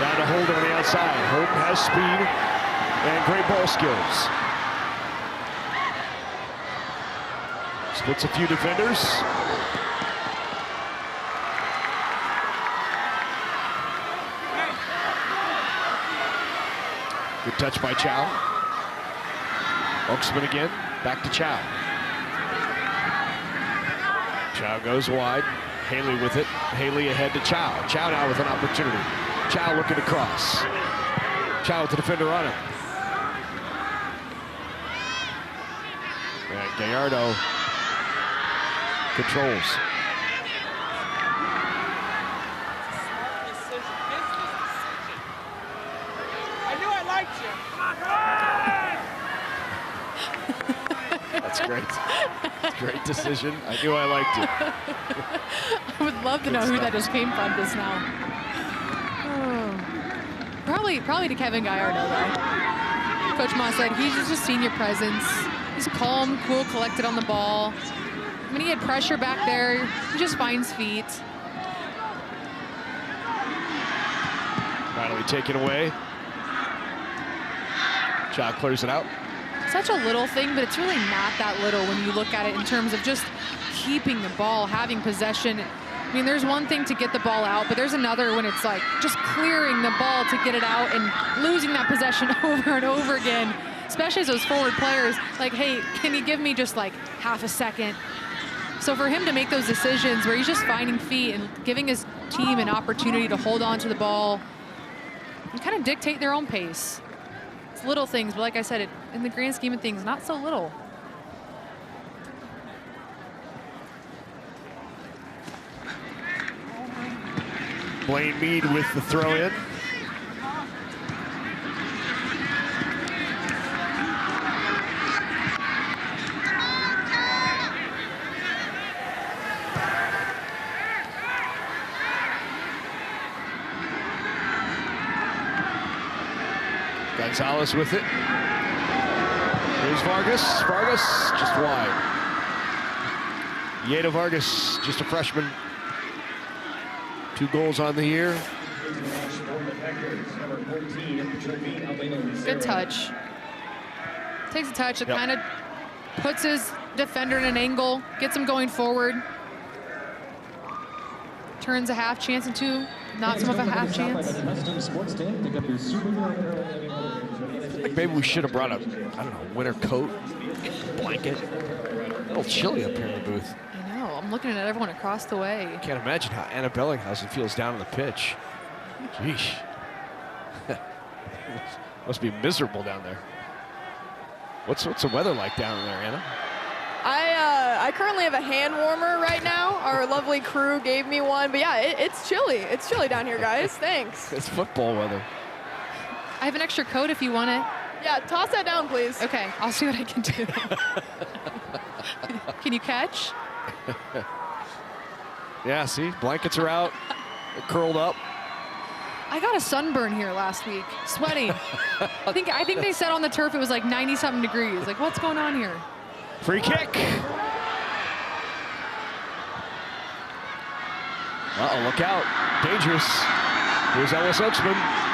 Down to Holden on the outside. Holden has speed and great ball skills. Splits a few defenders. Good touch by Chow. Oaksman again, back to Chow. Chow goes wide. Haley with it. Haley ahead to Chow. Chow now with an opportunity. Chow looking to cross. Chow with the defender on him. And Gallardo controls. I knew I liked you. That's great. That's a great decision. I knew I liked it. I would love to know who that just came from just now. Oh. Probably to Kevin Gallardo, though. Coach Moss said he's just a senior presence. He's calm, cool, collected on the ball. When he had pressure back there, he just finds feet. Finally taken away. Chow clears it out. Such a little thing, but it's really not that little when you look at it in terms of just keeping the ball, having possession. I mean, there's one thing to get the ball out, but there's another when it's like just clearing the ball to get it out and losing that possession over and over again, especially as those forward players, like, hey, can you give me just like half a second? So for him to make those decisions where he's just finding feet and giving his team an opportunity to hold on to the ball and kind of dictate their own pace. It's little things, but like I said, in the grand scheme of things, not so little. Blaine Mead with the throw in. Gonzalez with it. Here's Vargas. Vargas just wide. Yeda Vargas, just a freshman. 2 goals on the year. Good touch. Takes a touch that kind of puts his defender in an angle, gets him going forward. Turns a half chance into not so much of a half chance. Like maybe we should have brought a, I don't know, winter coat, blanket. A little chilly up here in the booth. I know, I'm looking at everyone across the way. Can't imagine how Anna Bellinghausen feels down on the pitch. Jeez. Must be miserable down there. What's the weather like down there, Anna? I currently have a hand warmer right now. Our lovely crew gave me one, but yeah, it's chilly. It's chilly down here, guys. Thanks. It's football weather. I have an extra coat if you want it. Yeah, toss that down, please. Okay, I'll see what I can do. Can you catch? Yeah, see, blankets are out, they're curled up. I got a sunburn here last week, sweating. I think they said on the turf it was like 90-something degrees. Like, what's going on here? Free kick. Uh-oh, look out. Dangerous. Here's Ellis Oaksman.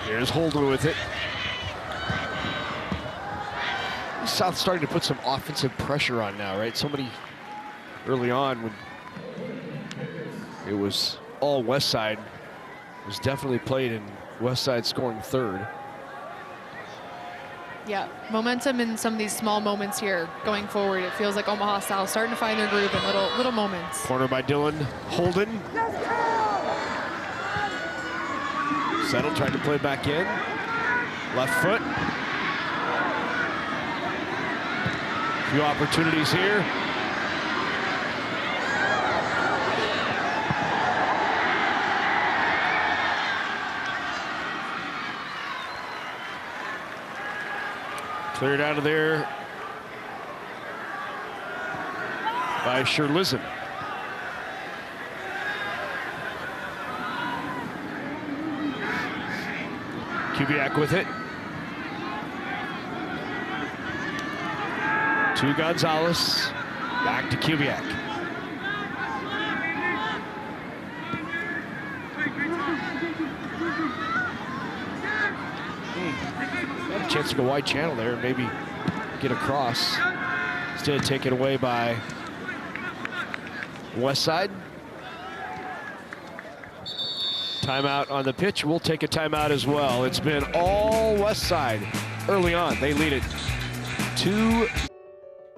Here's Holden with it. South starting to put some offensive pressure on now, right? Somebody early on when it was all West Side, was definitely played in West Side scoring third. Yeah, momentum in some of these small moments here going forward. It feels like Omaha South starting to find their groove in little moments. Corner by Dylan Holden. Settle tried to play back in. Left foot. A few opportunities here. Cleared out of there by Sherlizin. Kubiak with it. To Gonzalez. Back to Kubiak. Had a chance to go wide channel there and maybe get across. Instead, taken away by Westside. Timeout on the pitch. We'll take a timeout as well. It's been all Westside early on. They lead it 2.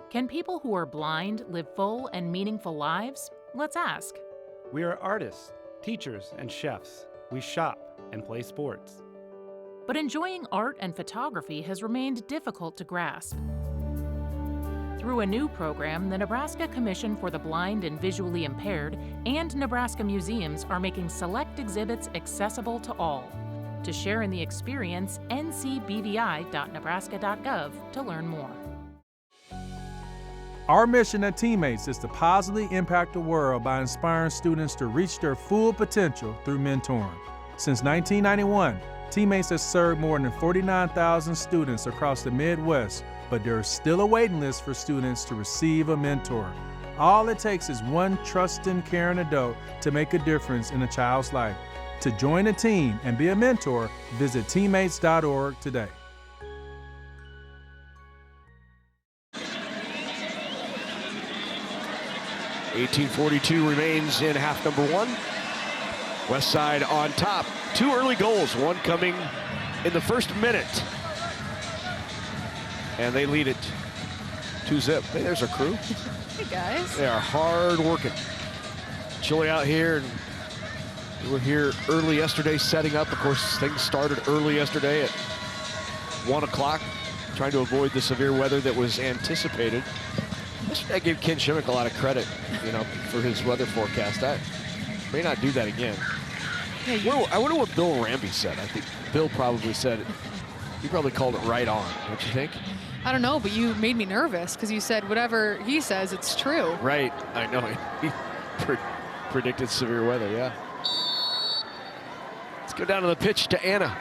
Can people who are blind live full and meaningful lives? Let's ask. We are artists, teachers, and chefs. We shop and play sports. But enjoying art and photography has remained difficult to grasp. Through a new program, the Nebraska Commission for the Blind and Visually Impaired and Nebraska Museums are making select exhibits accessible to all. To share in the experience, ncbvi.nebraska.gov to learn more. Our mission at Teammates is to positively impact the world by inspiring students to reach their full potential through mentoring. Since 1991, Teammates has served more than 49,000 students across the Midwest, but there is still a waiting list for students to receive a mentor. All it takes is one trusting, caring adult to make a difference in a child's life. To join a team and be a mentor, visit teammates.org today. .1842 remains in half number 1. Westside on top. 2 early goals, one coming in the first minute. And they lead it 2-0. Hey, there's our crew. Hey, guys. They are hard working. Chilly out here, and we were here early yesterday setting up. Of course, things started early yesterday at 1 o'clock, trying to avoid the severe weather that was anticipated. I give Ken Shimmick a lot of credit, for his weather forecast. I may not do that again. Yeah, I wonder what Bill Ramby said. I think Bill probably said it. He probably called it right on, don't you think? I don't know, but you made me nervous because you said whatever he says, it's true. Right, I know. He predicted severe weather, yeah. Let's go down to the pitch to Anna.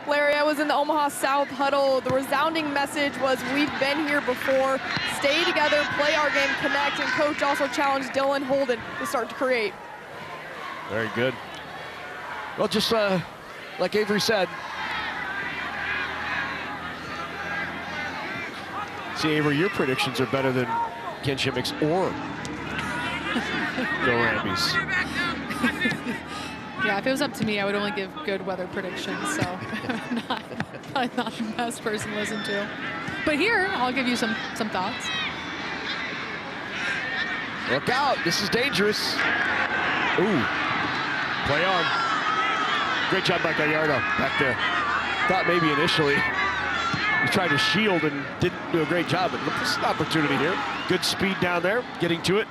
Larry, I was in the Omaha South huddle. The resounding message was, we've been here before. Stay together, play our game, connect, and coach also challenged Dylan Holden to start to create. Very good. Well, just like Avery said. See, Avery, your predictions are better than Ken Shimmick's or Bill Ramby's. Yeah, if it was up to me, I would only give good weather predictions, so probably not the best person to listen to. But here, I'll give you some thoughts. Look out, this is dangerous. Ooh, play on. Great job by Gallardo back there. Thought maybe initially he tried to shield and didn't do a great job, but look, this is an opportunity here. Good speed down there, getting to it.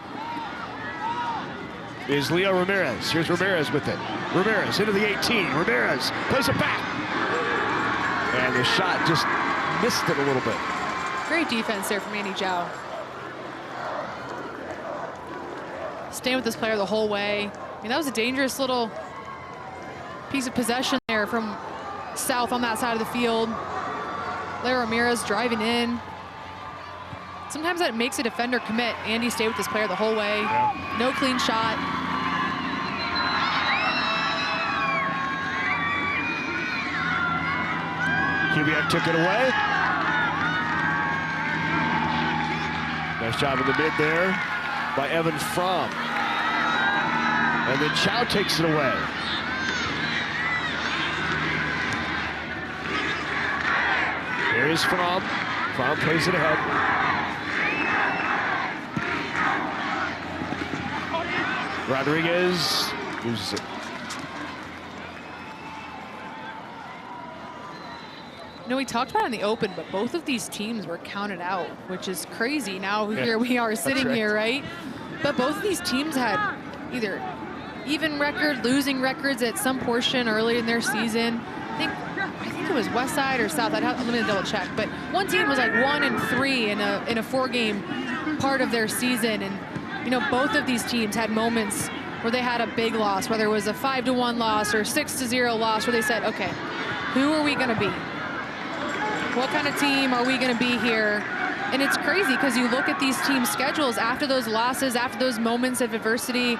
Is Leo Ramirez. Here's Ramirez with it. Ramirez into the 18. Ramirez plays it back. And the shot just missed it a little bit. Great defense there from Andy Zhao. Staying with this player the whole way. I mean, that was a dangerous little piece of possession there from South on that side of the field. Leo Ramirez driving in. Sometimes that makes a defender commit. Andy stayed with this player the whole way. Yeah. No clean shot. Kubiak took it away. Nice job in the mid there by Evan Fromm. And then Chow takes it away. Here is Fromm. Fromm plays it ahead. Rodriguez loses it. We talked about it in the open, but both of these teams were counted out, which is crazy. Now here we are sitting here, right? But both of these teams had either even record, losing records at some portion early in their season. I think think it was West Side or South. Let me double check. But one team was like 1-3 in a 4-game part of their season, and you know, both of these teams had moments where they had a big loss, whether it was a 5-1 loss or 6-0 loss, where they said, okay, who are we going to be? What kind of team are we going to be here? And it's crazy because you look at these team schedules after those losses, after those moments of adversity,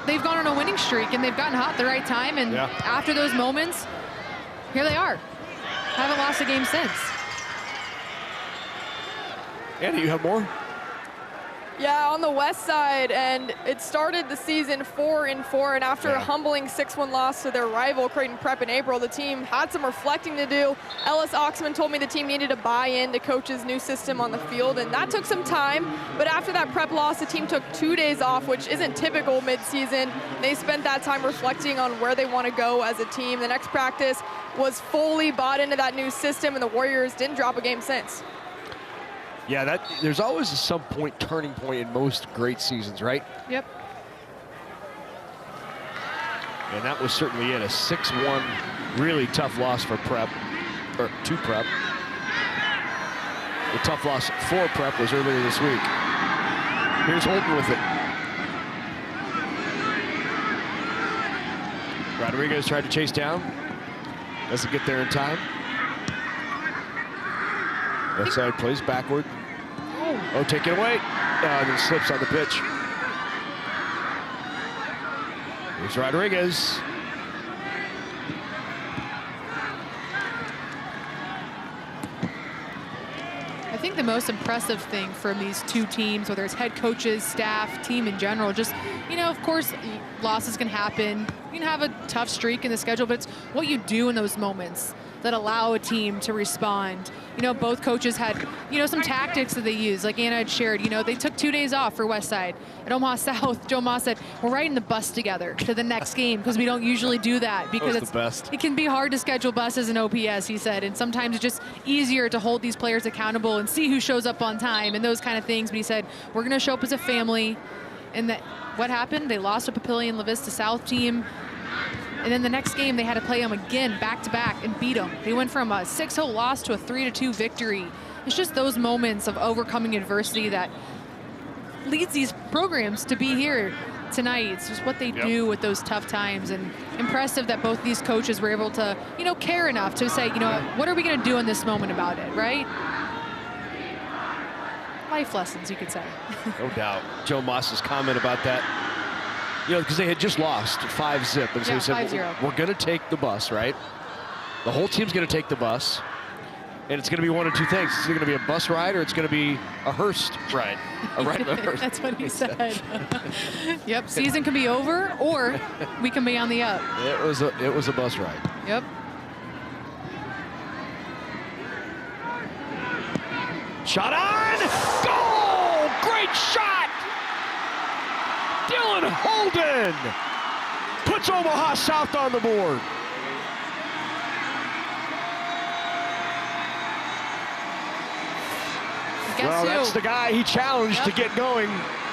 they've gone on a winning streak and they've gotten hot at the right time. And after those moments, here they are. Haven't lost a game since. Andy, you have more? Yeah, on the West Side, and it started the season 4-4, and after a humbling 6-1 loss to their rival, Creighton Prep, in April, the team had some reflecting to do. Ellis Oxman told me the team needed to buy into Coach's new system on the field, and that took some time. But after that Prep loss, the team took 2 days off, which isn't typical mid-season. They spent that time reflecting on where they want to go as a team. The next practice was fully bought into that new system, and the Warriors didn't drop a game since. Yeah, there's always some turning point in most great seasons, right? Yep. And that was certainly it, a 6-1 really tough loss for Prep, or to Prep. The tough loss for Prep was earlier this week. Here's Holden with it. Rodriguez tried to chase down. Doesn't get there in time. Left side plays backward. Oh, take it away. And then slips on the pitch. Here's Rodriguez. I think the most impressive thing from these two teams, whether it's head coaches, staff, team in general, just, you know, of course, losses can happen. You can have a tough streak in the schedule, but it's what you do in those moments that allow a team to respond. You know, both coaches had, you know, some tactics that they used, like Anna had shared. You know, they took 2 days off for West Side. At Omaha South, Joe Moss said, we're riding the bus together to the next game because we don't usually do that because it can be hard to schedule buses in OPS, he said, and sometimes it's just easier to hold these players accountable and see who shows up on time and those kind of things. But he said, we're going to show up as a family. And that what happened? They lost a Papillion La Vista South team. And then the next game, they had to play them again back-to-back and beat them. They went from a 6-0 loss to a 3-2 victory. It's just those moments of overcoming adversity that leads these programs to be here tonight. It's just what they do with those tough times. And impressive that both these coaches were able to, you know, care enough to say, you know, what are we going to do in this moment about it, right? Life lessons, you could say. No doubt. Joe Moss's comment about that. You know, because they had just lost 5-0. And so he said, we're going to take the bus, right? The whole team's going to take the bus. And it's going to be one of two things. It's either going to be a bus ride or it's going to be a Hearst ride. A ride of a Hearst. That's what he said. Yep, season can be over or we can be on the up. It was a bus ride. Yep. Shot on! Goal! Great shot! Dylan Holden puts Omaha South on the board. Well, that's the guy he challenged to get going.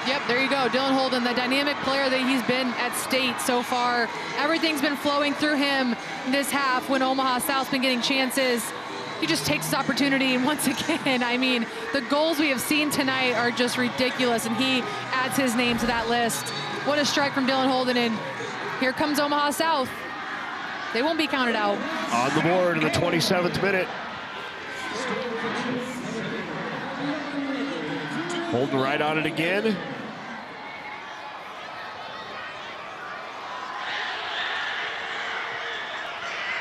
Yep, there you go. Dylan Holden, the dynamic player that he's been at State so far. Everything's been flowing through him this half when Omaha South's been getting chances. He just takes his opportunity, and once again, I mean, the goals we have seen tonight are just ridiculous, and he adds his name to that list. What a strike from Dylan Holden, and here comes Omaha South. They won't be counted out. On the board in the 27th minute. Holden right on it again.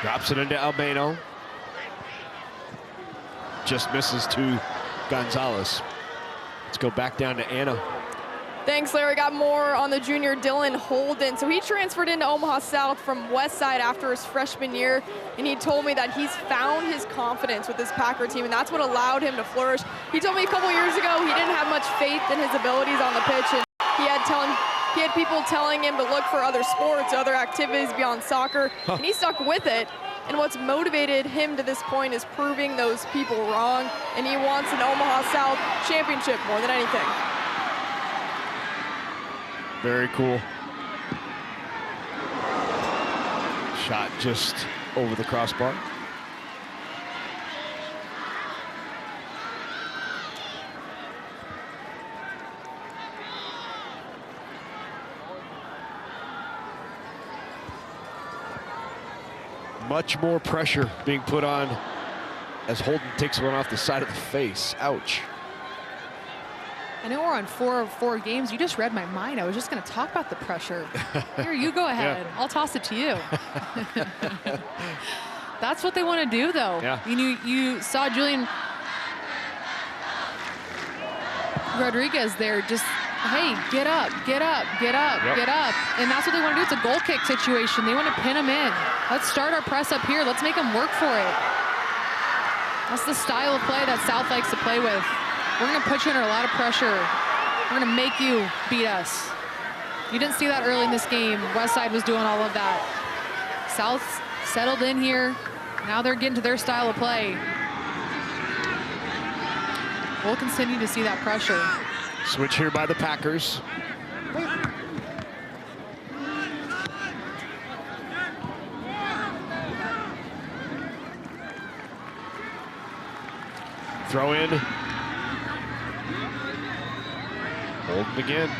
Drops it into Albano. Just misses to Gonzalez. Let's go back down to Anna. Thanks, Larry. Got more on the junior Dylan Holden. So he transferred into Omaha South from West Side after his freshman year, and he told me that he's found his confidence with this Packer team, and that's what allowed him to flourish. He told me a couple years ago he didn't have much faith in his abilities on the pitch, and he had people telling him to look for other sports, other activities beyond soccer, and he stuck with it. And what's motivated him to this point is proving those people wrong, and he wants an Omaha South championship more than anything. Very cool. Shot just over the crossbar. Much more pressure being put on as Holden takes one off the side of the face. Ouch. I know we're on 4 of 4 games. You just read my mind. I was just going to talk about the pressure. Here, you go ahead. I'll toss it to you. That's what they want to do, though. Yeah. You saw Julian Rodriguez there just, hey, get up, get up, get up, get up. And that's what they want to do. It's a goal kick situation. They want to pin them in. Let's start our press up here. Let's make them work for it. That's the style of play that South likes to play with. We're going to put you under a lot of pressure. We're going to make you beat us. You didn't see that early in this game. Westside was doing all of that. South settled in here. Now they're getting to their style of play. We'll continue to see that pressure. Switch here by the Packers. Throw in. Holden again.